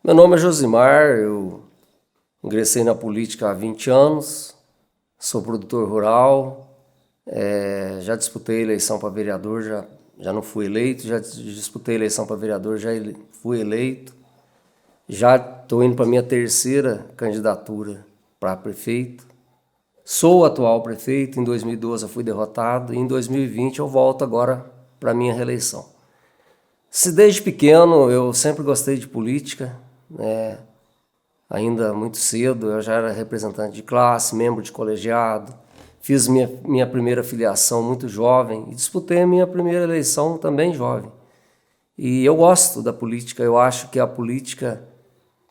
Meu nome é Josimar, eu ingressei na política há 20 anos, sou produtor rural, já disputei eleição para vereador, já não fui eleito, já disputei eleição para vereador, fui eleito, já estou indo para minha terceira candidatura para prefeito. Sou o atual prefeito, em 2012 eu fui derrotado e em 2020 eu volto agora para minha reeleição. Se desde pequeno eu sempre gostei de política, né? Ainda muito cedo eu já era representante de classe, membro de colegiado, fiz minha primeira filiação muito jovem e disputei a minha primeira eleição também jovem. E eu gosto da política, eu acho que a política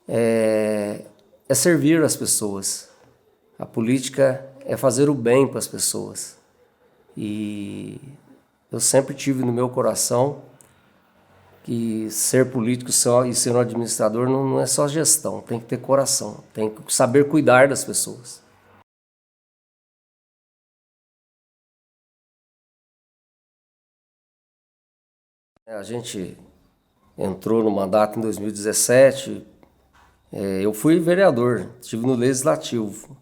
é servir as pessoas. A política é fazer o bem para as pessoas. E eu sempre tive no meu coração que ser político só e ser um administrador não é só gestão, tem que ter coração, tem que saber cuidar das pessoas. A gente entrou no mandato em 2017, eu fui vereador, estive no Legislativo.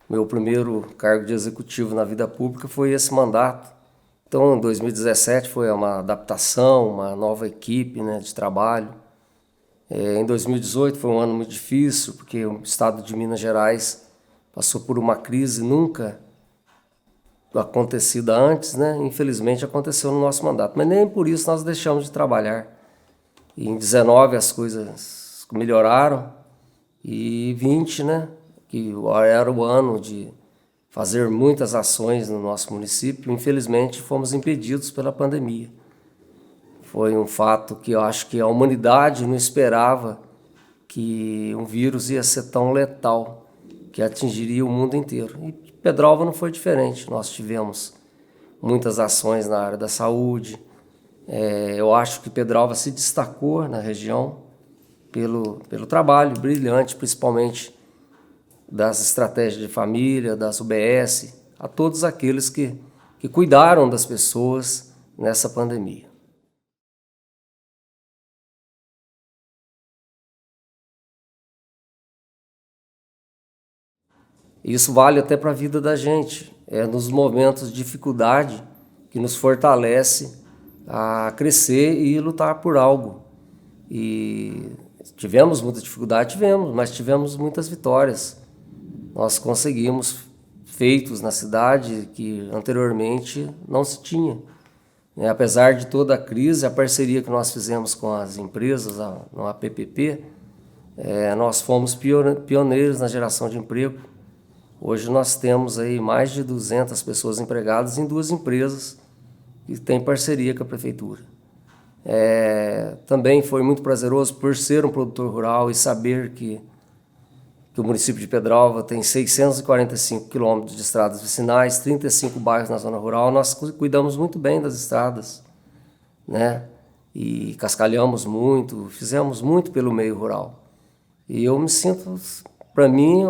Meu primeiro cargo de executivo na vida pública foi esse mandato. Então, em 2017 foi uma adaptação, uma nova equipe, né, de trabalho. Em 2018 foi um ano muito difícil, porque o estado de Minas Gerais passou por uma crise nunca acontecida antes, né? Infelizmente aconteceu no nosso mandato, mas nem por isso nós deixamos de trabalhar. E em 19 as coisas melhoraram e 20, né, que era o ano de fazer muitas ações no nosso município, infelizmente fomos impedidos pela pandemia. Foi um fato que eu acho que a humanidade não esperava que um vírus ia ser tão letal, que atingiria o mundo inteiro. E Pedralva não foi diferente. Nós tivemos muitas ações na área da saúde. Eu acho que Pedralva se destacou na região pelo trabalho brilhante, principalmente das estratégias de família, das UBS, a todos aqueles que cuidaram das pessoas nessa pandemia. Isso vale até para a vida da gente. É nos momentos de dificuldade que nos fortalece a crescer e lutar por algo. E tivemos muita dificuldade, tivemos, mas tivemos muitas vitórias. Nós conseguimos feitos na cidade que anteriormente não se tinha. Apesar de toda a crise, a parceria que nós fizemos com as empresas, a PPP, nós fomos pioneiros na geração de emprego. Hoje nós temos aí mais de 200 pessoas empregadas em duas empresas que têm parceria com a prefeitura. Também foi muito prazeroso por ser um produtor rural e saber que o município de Pedralva tem 645 quilômetros de estradas vicinais, 35 bairros na zona rural. Nós cuidamos muito bem das estradas, né? E cascalhamos muito, fizemos muito pelo meio rural. E eu me sinto, para mim,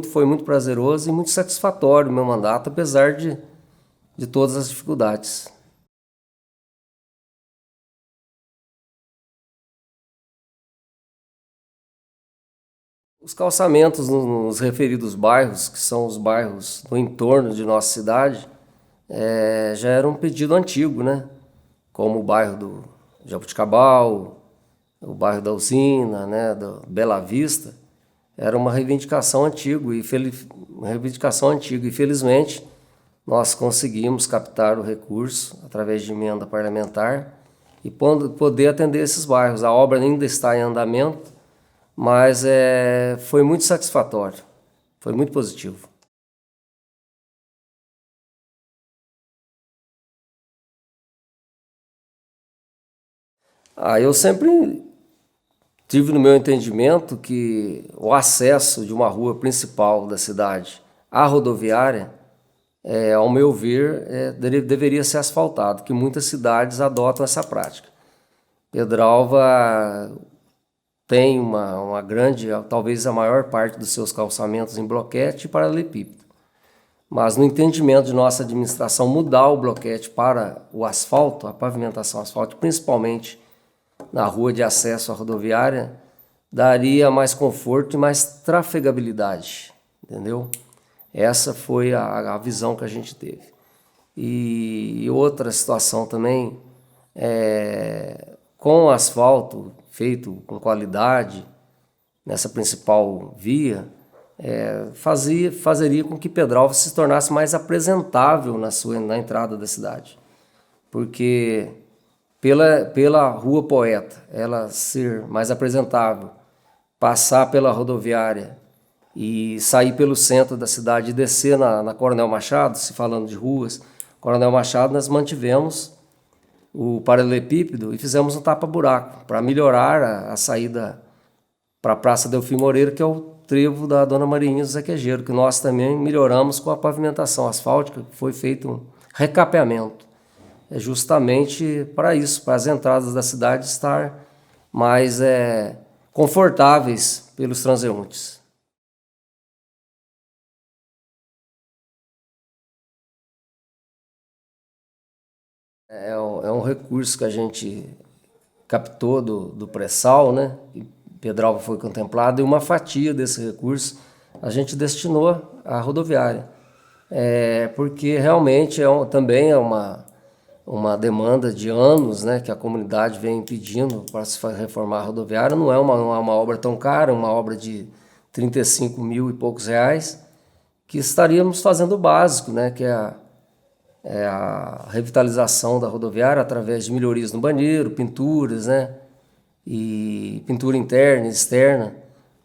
foi muito prazeroso e muito satisfatório o meu mandato, apesar de todas as dificuldades. Os calçamentos nos referidos bairros, que são os bairros no entorno de nossa cidade, já era um pedido antigo, né? Como o bairro do Jabuticabal, o bairro da Usina, né? Do Bela Vista, era uma reivindicação antiga e felizmente nós conseguimos captar o recurso através de emenda parlamentar e poder atender esses bairros. A obra ainda está em andamento, mas foi muito satisfatório, foi muito positivo. Eu sempre tive no meu entendimento que o acesso de uma rua principal da cidade à rodoviária, ao meu ver, deveria ser asfaltado, que muitas cidades adotam essa prática. Pedralva tem uma grande, talvez a maior parte dos seus calçamentos em bloquete e paralelepípedo. Mas no entendimento de nossa administração, mudar o bloquete para o asfalto, a pavimentação asfáltica, principalmente na rua de acesso à rodoviária, daria mais conforto e mais trafegabilidade, entendeu? Essa foi a visão que a gente teve. E outra situação também, com o asfalto feito com qualidade, nessa principal via, fazeria com que Pedralva se tornasse mais apresentável na entrada da cidade. Porque pela Rua Poeta, ela ser mais apresentável, passar pela rodoviária e sair pelo centro da cidade e descer na Coronel Machado, se falando de ruas, Coronel Machado, nós mantivemos o paralelepípedo e fizemos um tapa-buraco para melhorar a saída para a Praça Delfim Moreira, que é o trevo da Dona Mariinha do Zequejeiro, que nós também melhoramos com a pavimentação asfáltica, que foi feito um recapeamento. É justamente para isso, para as entradas da cidade estar mais confortáveis pelos transeuntes. É um recurso que a gente captou do pré-sal, né? E Pedralva foi contemplado, e uma fatia desse recurso a gente destinou à rodoviária. Porque realmente também é uma demanda de anos, né, que a comunidade vem pedindo para se reformar a rodoviária. Não é uma obra tão cara, uma obra de 35 mil e poucos reais, que estaríamos fazendo o básico, né, que é a revitalização da rodoviária através de melhorias no banheiro, pinturas, né, e pintura interna e externa,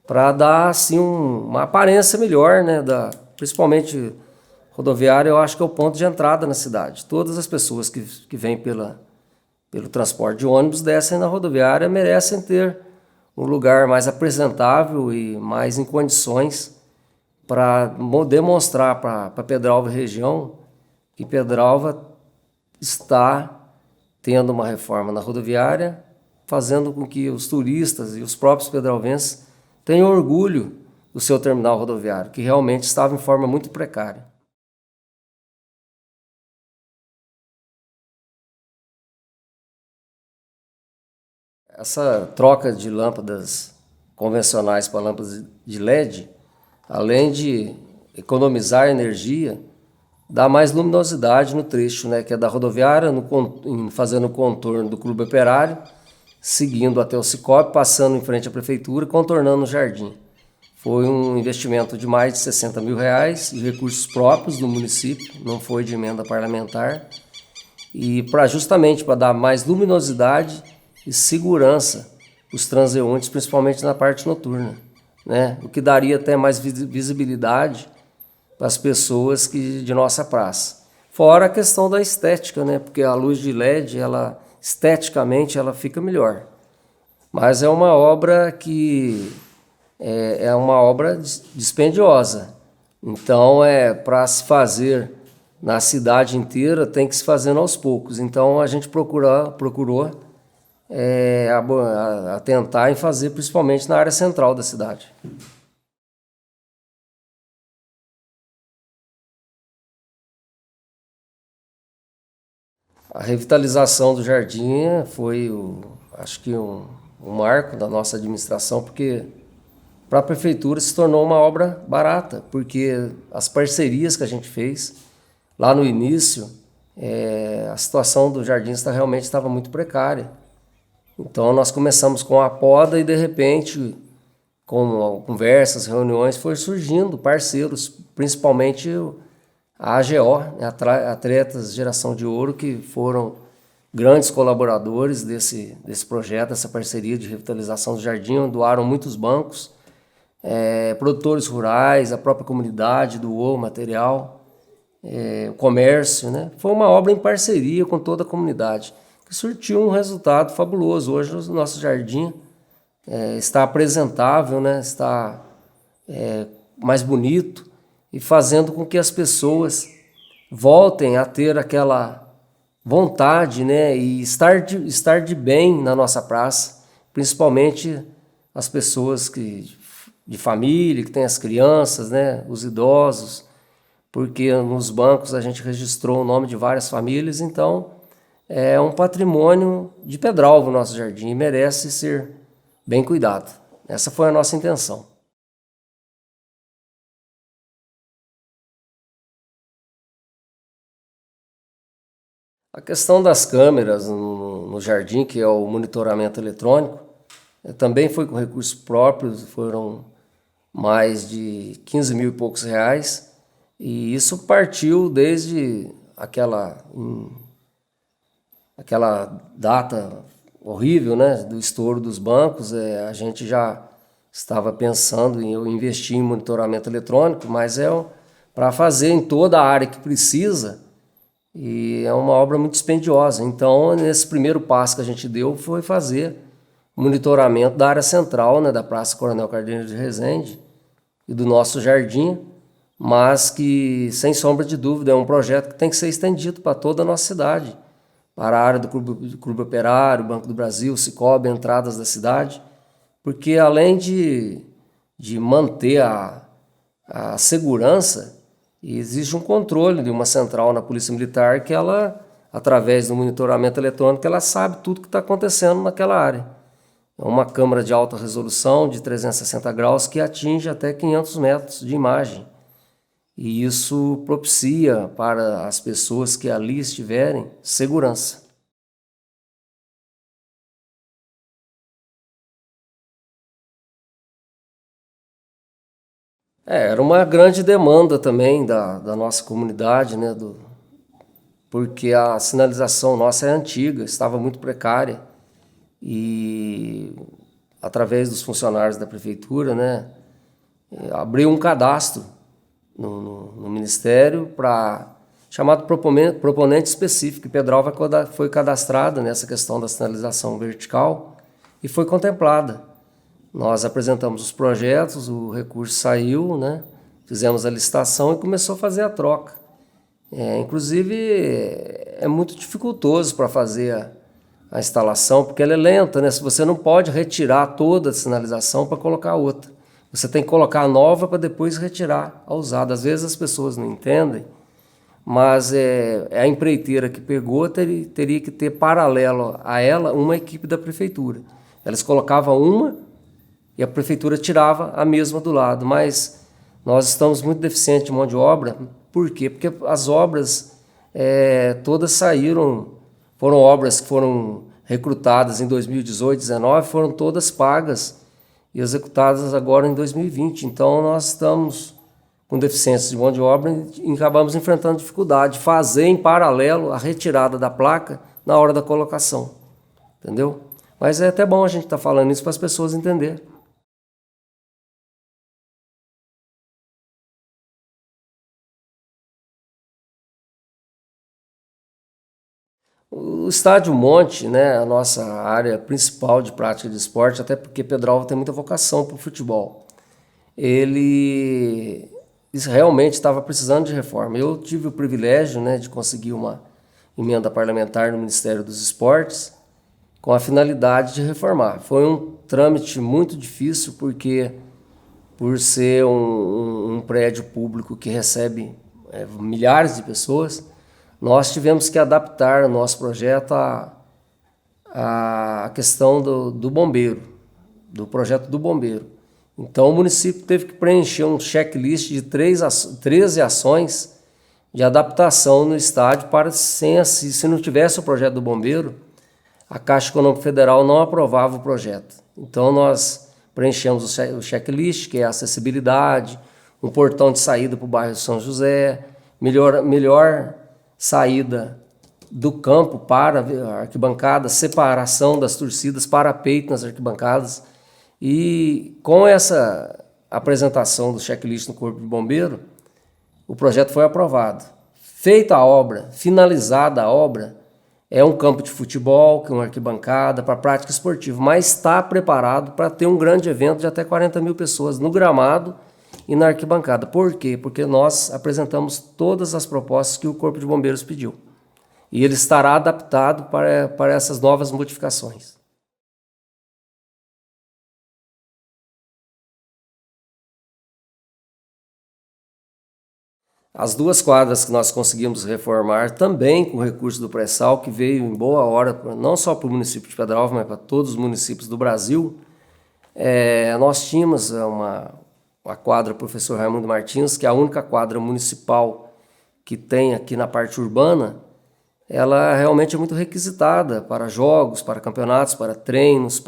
para dar assim uma aparência melhor, né, principalmente rodoviária. Eu acho que é o ponto de entrada na cidade. Todas as pessoas que vêm pelo transporte de ônibus descem na rodoviária merecem ter um lugar mais apresentável e mais em condições para demonstrar para Pedralva e região que Pedralva está tendo uma reforma na rodoviária, fazendo com que os turistas e os próprios pedralvenses tenham orgulho do seu terminal rodoviário, que realmente estava em forma muito precária. Essa troca de lâmpadas convencionais para lâmpadas de LED, além de economizar energia, dá mais luminosidade no trecho, né, que é da rodoviária, fazendo o contorno do Clube Operário, seguindo até o Cicobi, passando em frente à prefeitura, contornando o jardim. Foi um investimento de mais de 60 mil reais, de recursos próprios do município, não foi de emenda parlamentar, e justamente para dar mais luminosidade e segurança os transeuntes, principalmente na parte noturna, né? O que daria até mais visibilidade para as pessoas de nossa praça. Fora a questão da estética, né? Porque a luz de LED, esteticamente, ela fica melhor. Mas é uma obra que é uma obra dispendiosa. Então, para se fazer na cidade inteira, tem que se fazendo aos poucos. Então, a gente procurou atentar em fazer principalmente na área central da cidade. A revitalização do jardim foi, acho que um marco da nossa administração, porque para a prefeitura se tornou uma obra barata, porque as parcerias que a gente fez lá no início, a situação do jardim realmente estava muito precária. Então nós começamos com a poda e de repente, com conversas, reuniões, foi surgindo parceiros, principalmente a AGO, né, Atletas Geração de Ouro, que foram grandes colaboradores desse projeto, dessa parceria de revitalização do jardim, doaram muitos bancos, produtores rurais, a própria comunidade doou material, o comércio, né? Foi uma obra em parceria com toda a comunidade, que surtiu um resultado fabuloso. Hoje o nosso jardim está apresentável, né? Está mais bonito e fazendo com que as pessoas voltem a ter aquela vontade, né? E estar de bem na nossa praça, principalmente as pessoas de família, que têm as crianças, né? Os idosos, porque nos bancos a gente registrou o nome de várias famílias, então é um patrimônio de Pedralva o nosso jardim e merece ser bem cuidado. Essa foi a nossa intenção. A questão das câmeras no jardim, que é o monitoramento eletrônico, também foi com recursos próprios, foram mais de 15 mil e poucos reais, e isso partiu desde aquela data horrível, né, do estouro dos bancos. A gente já estava pensando em eu investir em monitoramento eletrônico, mas para fazer em toda a área que precisa, e é uma obra muito dispendiosa. Então, nesse primeiro passo que a gente deu foi fazer monitoramento da área central, né, da Praça Coronel Cardenas de Rezende e do nosso jardim, mas que, sem sombra de dúvida, é um projeto que tem que ser estendido para toda a nossa cidade, para a área do Clube Operário, Banco do Brasil, Cicobi, entradas da cidade, porque além de manter a segurança, existe um controle de uma central na Polícia Militar que ela, através do monitoramento eletrônico, ela sabe tudo que está acontecendo naquela área. É uma câmera de alta resolução de 360 graus que atinge até 500 metros de imagem. E isso propicia para as pessoas que ali estiverem segurança. Era uma grande demanda também da nossa comunidade, né? Porque a sinalização nossa é antiga, estava muito precária. E através dos funcionários da prefeitura, né, abriu um cadastro no Ministério chamado proponente específico. E Pedral foi cadastrada nessa questão da sinalização vertical e foi contemplada. Nós apresentamos os projetos, o recurso saiu, né, fizemos a licitação e começou a fazer a troca. Inclusive, é muito dificultoso para fazer a instalação, porque ela é lenta, né? Você não pode retirar toda a sinalização para colocar outra. Você tem que colocar a nova para depois retirar a usada. Às vezes as pessoas não entendem, mas a empreiteira que pegou teria que ter paralelo a ela uma equipe da prefeitura. Eles colocavam uma e a prefeitura tirava a mesma do lado, mas nós estamos muito deficientes de mão de obra. Por quê? Porque as obras todas foram obras que foram recrutadas em 2018, 2019, foram todas pagas e executadas agora em 2020. Então nós estamos com deficiência de mão de obra e acabamos enfrentando dificuldade de fazer em paralelo a retirada da placa na hora da colocação, entendeu? Mas é até bom a gente estar falando isso para as pessoas entenderem. O Estádio Monte, né, a nossa área principal de prática de esporte, até porque Pedro tem muita vocação para o futebol, isso realmente estava precisando de reforma. Eu tive o privilégio, né, de conseguir uma emenda parlamentar no Ministério dos Esportes com a finalidade de reformar. Foi um trâmite muito difícil, porque por ser um prédio público que recebe milhares de pessoas, nós tivemos que adaptar o nosso projeto à questão do bombeiro, do projeto do bombeiro. Então o município teve que preencher um checklist de 13 ações de adaptação no estádio para, se não tivesse o projeto do bombeiro, a Caixa Econômica Federal não aprovava o projeto. Então nós preenchemos o checklist, que é a acessibilidade, um portão de saída para o bairro São José, melhor saída do campo para a arquibancada, separação das torcidas, parapeito nas arquibancadas. E com essa apresentação do checklist no Corpo de Bombeiro, o projeto foi aprovado. Feita a obra, finalizada a obra, é um campo de futebol, que é uma arquibancada para prática esportiva, mas está preparado para ter um grande evento de até 40 mil pessoas no gramado e na arquibancada. Por quê? Porque nós apresentamos todas as propostas que o Corpo de Bombeiros pediu. E ele estará adaptado para essas novas modificações. As duas quadras que nós conseguimos reformar, também com recurso do pré-sal, que veio em boa hora, não só para o município de Pedro Alves, mas para todos os municípios do Brasil, Nós tínhamos a quadra Professor Raimundo Martins, que é a única quadra municipal que tem aqui na parte urbana. Ela realmente é muito requisitada para jogos, para campeonatos, para treinos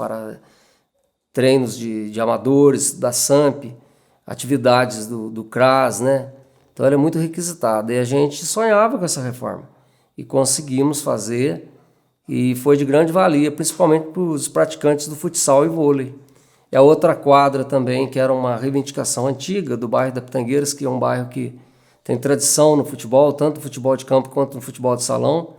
de amadores, da SAMP, atividades do CRAS, né? Então ela é muito requisitada e a gente sonhava com essa reforma e conseguimos fazer e foi de grande valia, principalmente para os praticantes do futsal e vôlei. E a outra quadra também, que era uma reivindicação antiga do bairro da Pitangueiras, que é um bairro que tem tradição no futebol, tanto no futebol de campo quanto no futebol de salão.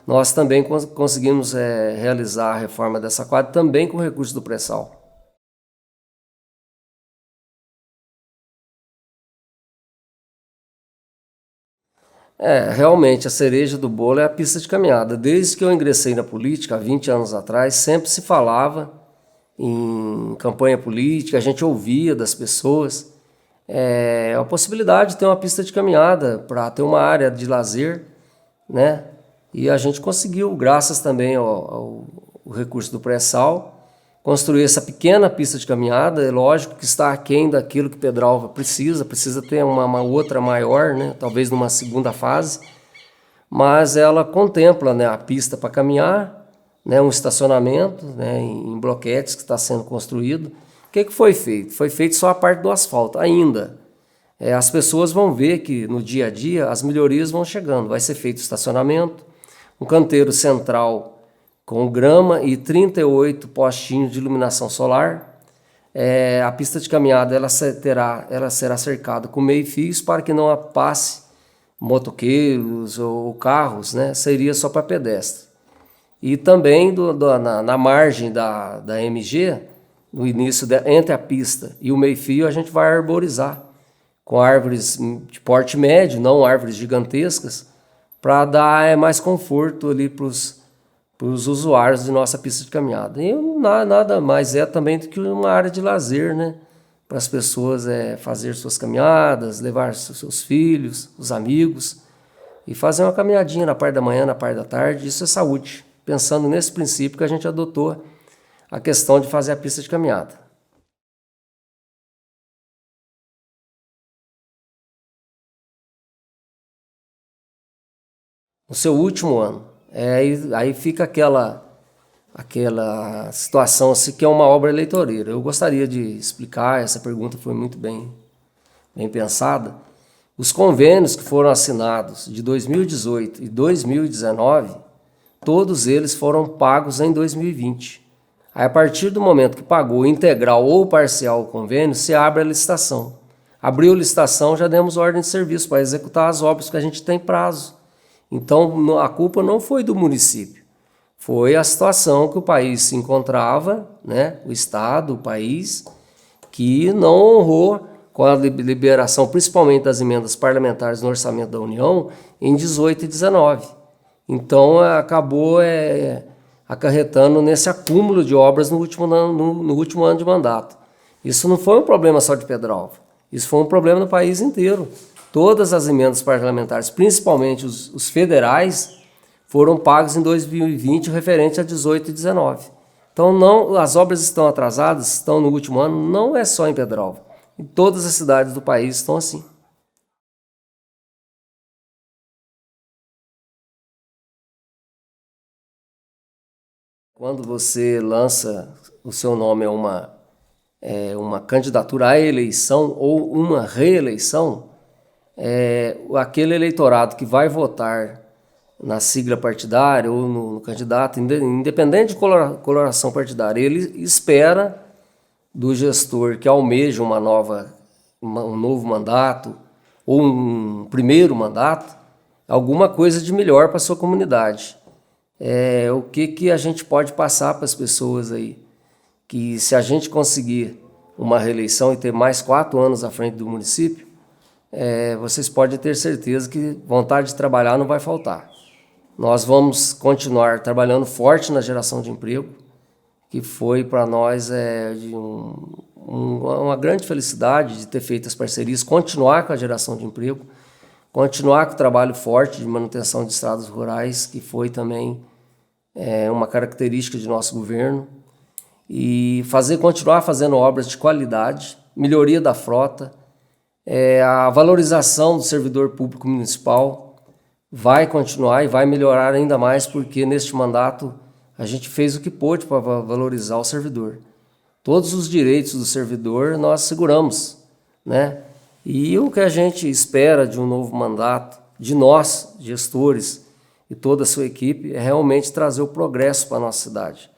Nós também conseguimos realizar a reforma dessa quadra, também com recursos do pré-sal. Realmente, a cereja do bolo é a pista de caminhada. Desde que eu ingressei na política, há 20 anos atrás, sempre se falava em campanha política, a gente ouvia das pessoas a possibilidade de ter uma pista de caminhada para ter uma área de lazer, né? E a gente conseguiu, graças também ao recurso do pré-sal, construir essa pequena pista de caminhada. É lógico que está aquém daquilo que Pedralva precisa ter uma outra maior, né? Talvez numa segunda fase, mas ela contempla, né, a pista para caminhar, né, um estacionamento, né, em bloquetes que está sendo construído. O que foi feito? Foi feito só a parte do asfalto ainda. As pessoas vão ver que no dia a dia as melhorias vão chegando. Vai ser feito estacionamento, um canteiro central com grama e 38 postinhos de iluminação solar. A pista de caminhada ela será cercada com meio-fios para que não passe motoqueiros ou carros, né? Seria só para pedestre. E também na margem da MG, no início, entre a pista e o meio-fio, a gente vai arborizar com árvores de porte médio, não árvores gigantescas, para dar mais conforto ali para os usuários de nossa pista de caminhada. E nada mais também do que uma área de lazer, né? Para as pessoas fazer suas caminhadas, levar seus filhos, os amigos, e fazer uma caminhadinha na parte da manhã, na parte da tarde. Isso é saúde. Pensando nesse princípio que a gente adotou a questão de fazer a pista de caminhada. No seu último ano. Aí fica aquela situação assim, que é uma obra eleitoreira. Eu gostaria de explicar, essa pergunta foi muito bem pensada. Os convênios que foram assinados de 2018 e 2019, todos eles foram pagos em 2020. Aí, a partir do momento que pagou integral ou parcial o convênio, se abre a licitação. Abriu a licitação, já demos ordem de serviço para executar as obras que a gente tem prazo. Então, a culpa não foi do município, foi a situação que o país se encontrava, né? O Estado, o país, que não honrou com a liberação, principalmente das emendas parlamentares no orçamento da União, em 18 e 19. Então, acabou acarretando nesse acúmulo de obras no último ano de mandato. Isso não foi um problema só de Pedralva, isso foi um problema no país inteiro. Todas as emendas parlamentares, principalmente os federais, foram pagos em 2020, referente a 18 e 19. Então, não, as obras estão atrasadas, estão no último ano, não é só em Pedralva. Em todas as cidades do país estão assim. Quando você lança o seu nome a uma candidatura à eleição ou uma reeleição, aquele eleitorado que vai votar na sigla partidária ou no candidato, independente de coloração partidária, ele espera do gestor que almeja um novo mandato ou um primeiro mandato, alguma coisa de melhor para a sua comunidade. O que a gente pode passar para as pessoas aí? Que se a gente conseguir uma reeleição e ter mais 4 anos à frente do município, vocês podem ter certeza que vontade de trabalhar não vai faltar. Nós vamos continuar trabalhando forte na geração de emprego, que foi para nós uma grande felicidade de ter feito as parcerias, continuar com a geração de emprego, continuar com o trabalho forte de manutenção de estradas rurais, que foi também uma característica de nosso governo. e continuar fazendo obras de qualidade, melhoria da frota, a valorização do servidor público municipal vai continuar e vai melhorar ainda mais, porque neste mandato a gente fez o que pôde para valorizar o servidor. Todos os direitos do servidor nós seguramos, né? E o que a gente espera de um novo mandato, de nós, gestores e toda a sua equipe, é realmente trazer o progresso para a nossa cidade.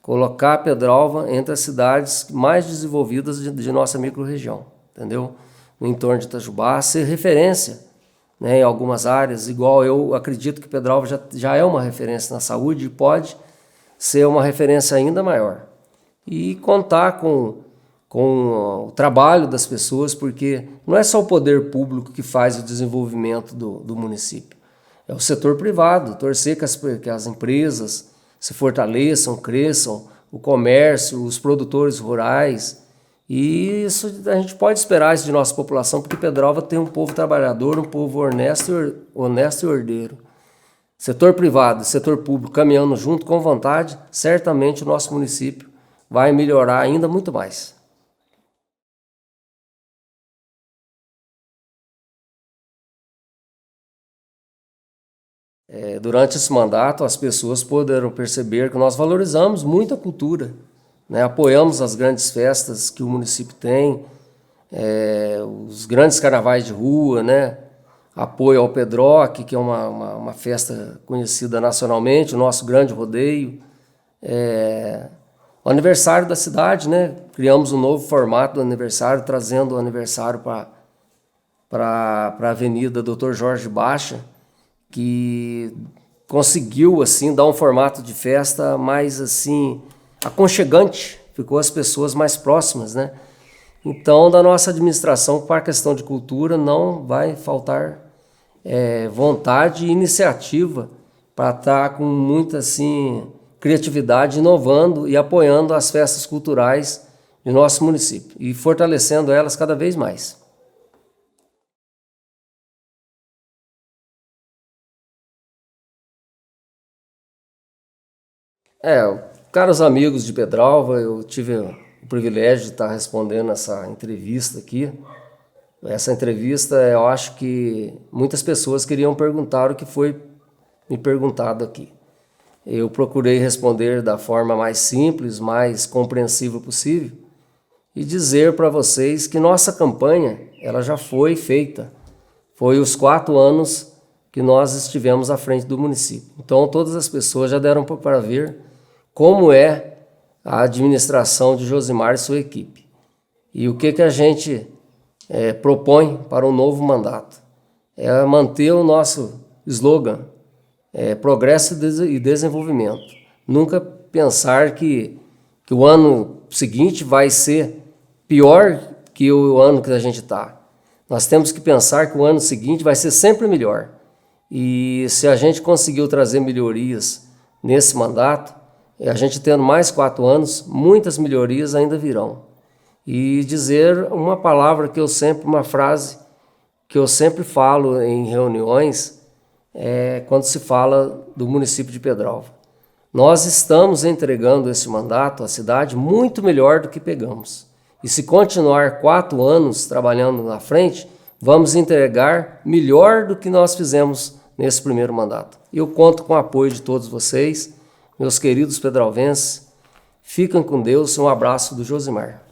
Colocar Pedralva entre as cidades mais desenvolvidas de nossa microrregião, entendeu? No entorno de Itajubá, ser referência, né, em algumas áreas, igual eu acredito que Pedralva já é uma referência na saúde e pode ser uma referência ainda maior. E contar com o trabalho das pessoas, porque não é só o poder público que faz o desenvolvimento do município, é o setor privado, torcer que as empresas se fortaleçam, cresçam, o comércio, os produtores rurais, e isso a gente pode esperar isso de nossa população, porque Pedralva tem um povo trabalhador, um povo honesto e ordeiro. Setor privado e setor público caminhando junto com vontade, certamente o nosso município vai melhorar ainda muito mais. Durante esse mandato, as pessoas poderão perceber que nós valorizamos muito a cultura, né? Apoiamos as grandes festas que o município tem, os grandes carnavais de rua, né? Apoio ao Pedroque, que é uma festa conhecida nacionalmente, o nosso grande rodeio. O aniversário da cidade, né? Criamos um novo formato do aniversário, trazendo o aniversário para a Avenida Dr. Jorge Baixa, que conseguiu assim dar um formato de festa mais assim aconchegante, ficou as pessoas mais próximas, né? Então, da nossa administração, para a questão de cultura, não vai faltar vontade e iniciativa para estar com muita assim criatividade, inovando e apoiando as festas culturais de nosso município e fortalecendo elas cada vez mais. Caros amigos de Pedralva, eu tive o privilégio de estar respondendo essa entrevista aqui. Essa entrevista, eu acho que muitas pessoas queriam perguntar o que foi me perguntado aqui. Eu procurei responder da forma mais simples, mais compreensível possível e dizer para vocês que nossa campanha ela já foi feita. Foi os 4 anos que nós estivemos à frente do município. Então, todas as pessoas já deram para ver como é a administração de Josimar e sua equipe. E o que a gente propõe para um novo mandato? É manter o nosso slogan, progresso e desenvolvimento. Nunca pensar que o ano seguinte vai ser pior que o ano que a gente está. Nós temos que pensar que o ano seguinte vai ser sempre melhor. E se a gente conseguiu trazer melhorias nesse mandato, a gente tendo mais 4 anos, muitas melhorias ainda virão. E dizer uma frase que eu sempre falo em reuniões, quando se fala do município de Pedralva. Nós estamos entregando esse mandato à cidade muito melhor do que pegamos. E se continuar 4 anos trabalhando na frente, vamos entregar melhor do que nós fizemos nesse primeiro mandato. Eu conto com o apoio de todos vocês, meus queridos pedralvenses. Fiquem com Deus. Um abraço do Josimar.